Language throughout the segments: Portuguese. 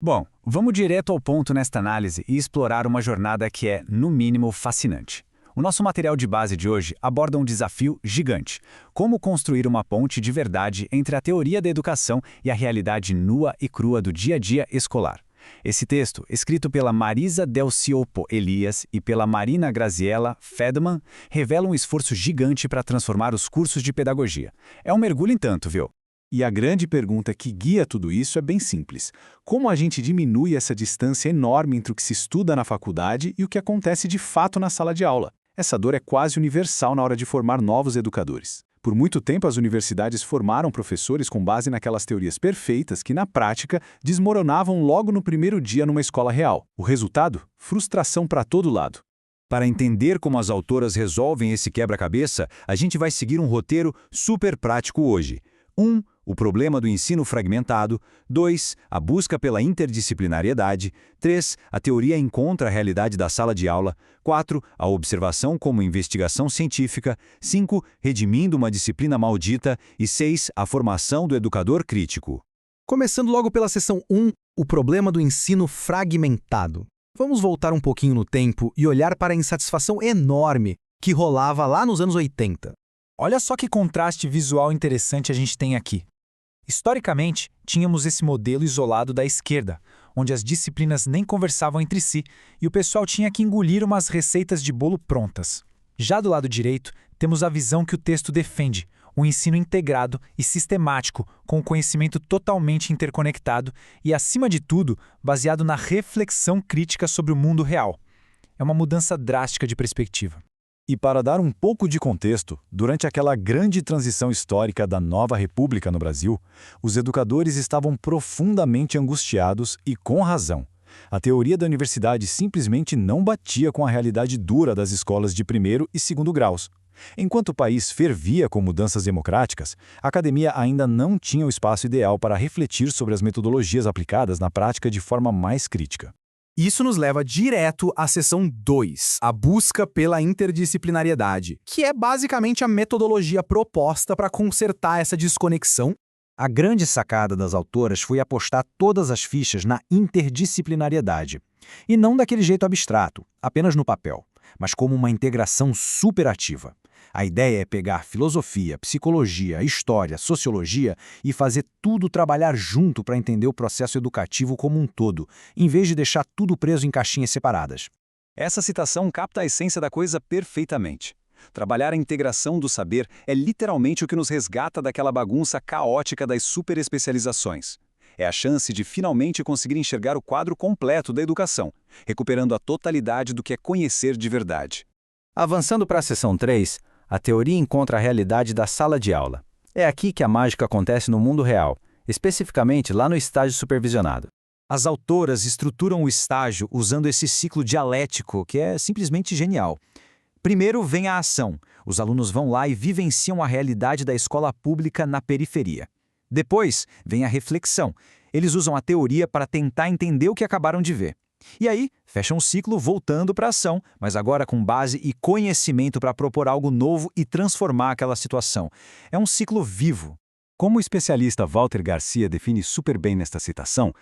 Bom, vamos direto ao ponto nesta análise e explorar uma jornada que é, no mínimo, fascinante. O nosso material de base de hoje aborda um desafio gigante: como construir uma ponte de verdade entre a teoria da educação e a realidade nua e crua do dia a dia escolar. Esse texto, escrito pela Marisa Del Ciopo Elias e pela Marina Graziella Fedman, revela um esforço gigante para transformar os cursos de pedagogia. É um mergulho em tanto, viu? E a grande pergunta que guia tudo isso é bem simples. Como a gente diminui essa distância enorme entre o que se estuda na faculdade e o que acontece de fato na sala de aula? Essa dor é quase universal na hora de formar novos educadores. Por muito tempo, as universidades formaram professores com base naquelas teorias perfeitas que, na prática, desmoronavam logo no primeiro dia numa escola real. O resultado? Frustração para todo lado. Para entender como as autoras resolvem esse quebra-cabeça, a gente vai seguir um roteiro super prático hoje. 1. O problema do ensino fragmentado. 2. A busca pela interdisciplinariedade. 3. A teoria encontra a realidade da sala de aula. 4. A observação como investigação científica. 5. Redimindo uma disciplina maldita. E 6. A formação do educador crítico. Começando logo pela seção 1, o problema do ensino fragmentado. Vamos voltar um pouquinho no tempo e olhar para a insatisfação enorme que rolava lá nos anos 80. Olha só que contraste visual interessante a gente tem aqui. Historicamente, tínhamos esse modelo isolado da esquerda, onde as disciplinas nem conversavam entre si e o pessoal tinha que engolir umas receitas de bolo prontas. Já do lado direito, temos a visão que o texto defende, um ensino integrado e sistemático, com o conhecimento totalmente interconectado e, acima de tudo, baseado na reflexão crítica sobre o mundo real. É uma mudança drástica de perspectiva. E para dar um pouco de contexto, durante aquela grande transição histórica da nova república no Brasil, os educadores estavam profundamente angustiados e com razão. A teoria da universidade simplesmente não batia com a realidade dura das escolas de primeiro e segundo graus. Enquanto o país fervia com mudanças democráticas, a academia ainda não tinha o espaço ideal para refletir sobre as metodologias aplicadas na prática de forma mais crítica. Isso nos leva direto à seção 2, a busca pela interdisciplinariedade, que é basicamente a metodologia proposta para consertar essa desconexão. A grande sacada das autoras foi apostar todas as fichas na interdisciplinariedade. E não daquele jeito abstrato, apenas no papel, mas como uma integração superativa. A ideia é pegar filosofia, psicologia, história, sociologia e fazer tudo trabalhar junto para entender o processo educativo como um todo, em vez de deixar tudo preso em caixinhas separadas. Essa citação capta a essência da coisa perfeitamente. Trabalhar a integração do saber é literalmente o que nos resgata daquela bagunça caótica das superespecializações. É a chance de finalmente conseguir enxergar o quadro completo da educação, recuperando a totalidade do que é conhecer de verdade. Avançando para a seção 3, a teoria encontra a realidade da sala de aula. É aqui que a mágica acontece no mundo real, especificamente lá no estágio supervisionado. As autoras estruturam o estágio usando esse ciclo dialético que é simplesmente genial. Primeiro vem a ação. Os alunos vão lá e vivenciam a realidade da escola pública na periferia. Depois vem a reflexão. Eles usam a teoria para tentar entender o que acabaram de ver. E aí, fecham o ciclo voltando para a ação, mas agora com base e conhecimento para propor algo novo e transformar aquela situação. É um ciclo vivo. Como o especialista Walter Garcia define super bem nesta citação,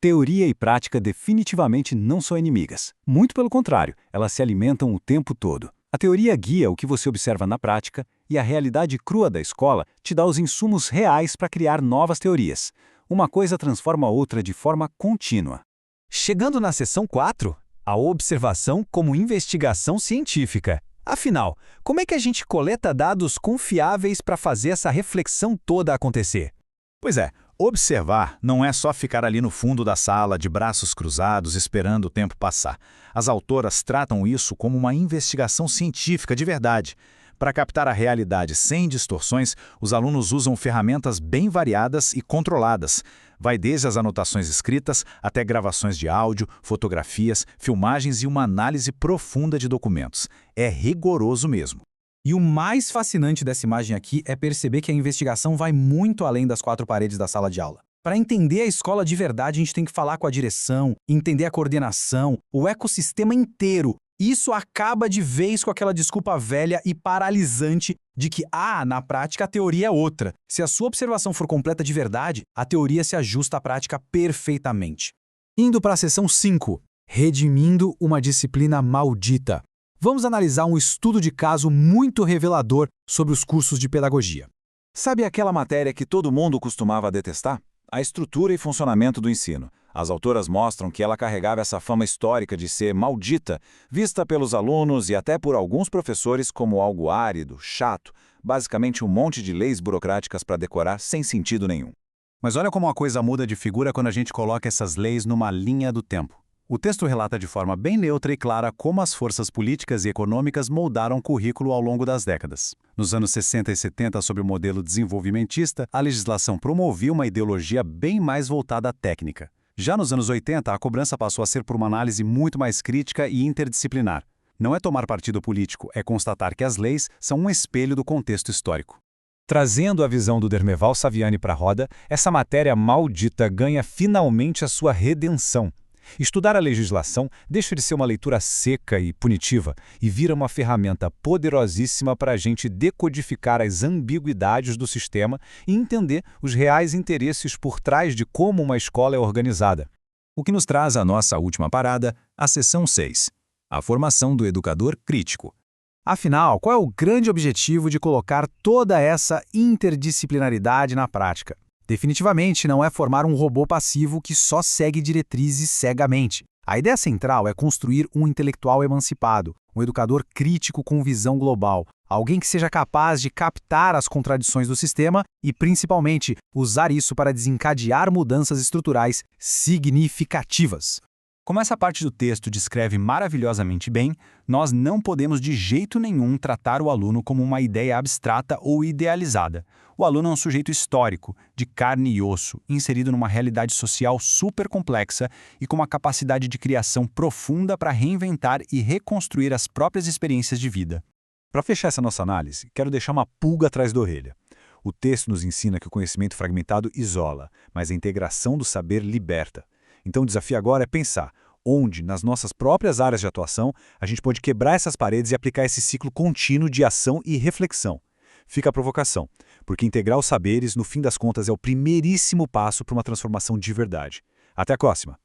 teoria e prática definitivamente não são inimigas. Muito pelo contrário, elas se alimentam o tempo todo. A teoria guia o que você observa na prática e a realidade crua da escola te dá os insumos reais para criar novas teorias. Uma coisa transforma a outra de forma contínua. Chegando na seção 4, a observação como investigação científica. Afinal, como é que a gente coleta dados confiáveis para fazer essa reflexão toda acontecer? Pois é, observar não é só ficar ali no fundo da sala, de braços cruzados, esperando o tempo passar. As autoras tratam isso como uma investigação científica de verdade. Para captar a realidade sem distorções, os alunos usam ferramentas bem variadas e controladas. Vai desde as anotações escritas até gravações de áudio, fotografias, filmagens e uma análise profunda de documentos. É rigoroso mesmo. E o mais fascinante dessa imagem aqui é perceber que a investigação vai muito além das quatro paredes da sala de aula. Para entender a escola de verdade, a gente tem que falar com a direção, entender a coordenação, o ecossistema inteiro. Isso acaba de vez com aquela desculpa velha e paralisante de que, na prática a teoria é outra. Se a sua observação for completa de verdade, a teoria se ajusta à prática perfeitamente. Indo para a seção 5, redimindo uma disciplina maldita. Vamos analisar um estudo de caso muito revelador sobre os cursos de pedagogia. Sabe aquela matéria que todo mundo costumava detestar? A estrutura e funcionamento do ensino. As autoras mostram que ela carregava essa fama histórica de ser maldita, vista pelos alunos e até por alguns professores como algo árido, chato, basicamente um monte de leis burocráticas para decorar sem sentido nenhum. Mas olha como a coisa muda de figura quando a gente coloca essas leis numa linha do tempo. O texto relata de forma bem neutra e clara como as forças políticas e econômicas moldaram o currículo ao longo das décadas. Nos anos 60 e 70, sob o modelo desenvolvimentista, a legislação promovia uma ideologia bem mais voltada à técnica. Já nos anos 80, a cobrança passou a ser por uma análise muito mais crítica e interdisciplinar. Não é tomar partido político, é constatar que as leis são um espelho do contexto histórico. Trazendo a visão do Dermeval Saviani para a roda, essa matéria maldita ganha finalmente a sua redenção. Estudar a legislação deixa de ser uma leitura seca e punitiva e vira uma ferramenta poderosíssima para a gente decodificar as ambiguidades do sistema e entender os reais interesses por trás de como uma escola é organizada. O que nos traz à nossa última parada, a seção 6, a formação do educador crítico. Afinal, qual é o grande objetivo de colocar toda essa interdisciplinaridade na prática? Definitivamente não é formar um robô passivo que só segue diretrizes cegamente. A ideia central é construir um intelectual emancipado, um educador crítico com visão global, alguém que seja capaz de captar as contradições do sistema e, principalmente, usar isso para desencadear mudanças estruturais significativas. Como essa parte do texto descreve maravilhosamente bem, nós não podemos de jeito nenhum tratar o aluno como uma ideia abstrata ou idealizada. O aluno é um sujeito histórico, de carne e osso, inserido numa realidade social super complexa e com uma capacidade de criação profunda para reinventar e reconstruir as próprias experiências de vida. Para fechar essa nossa análise, quero deixar uma pulga atrás da orelha. O texto nos ensina que o conhecimento fragmentado isola, mas a integração do saber liberta. Então o desafio agora é pensar onde, nas nossas próprias áreas de atuação, a gente pode quebrar essas paredes e aplicar esse ciclo contínuo de ação e reflexão. Fica a provocação, porque integrar os saberes, no fim das contas, é o primeiríssimo passo para uma transformação de verdade. Até a próxima!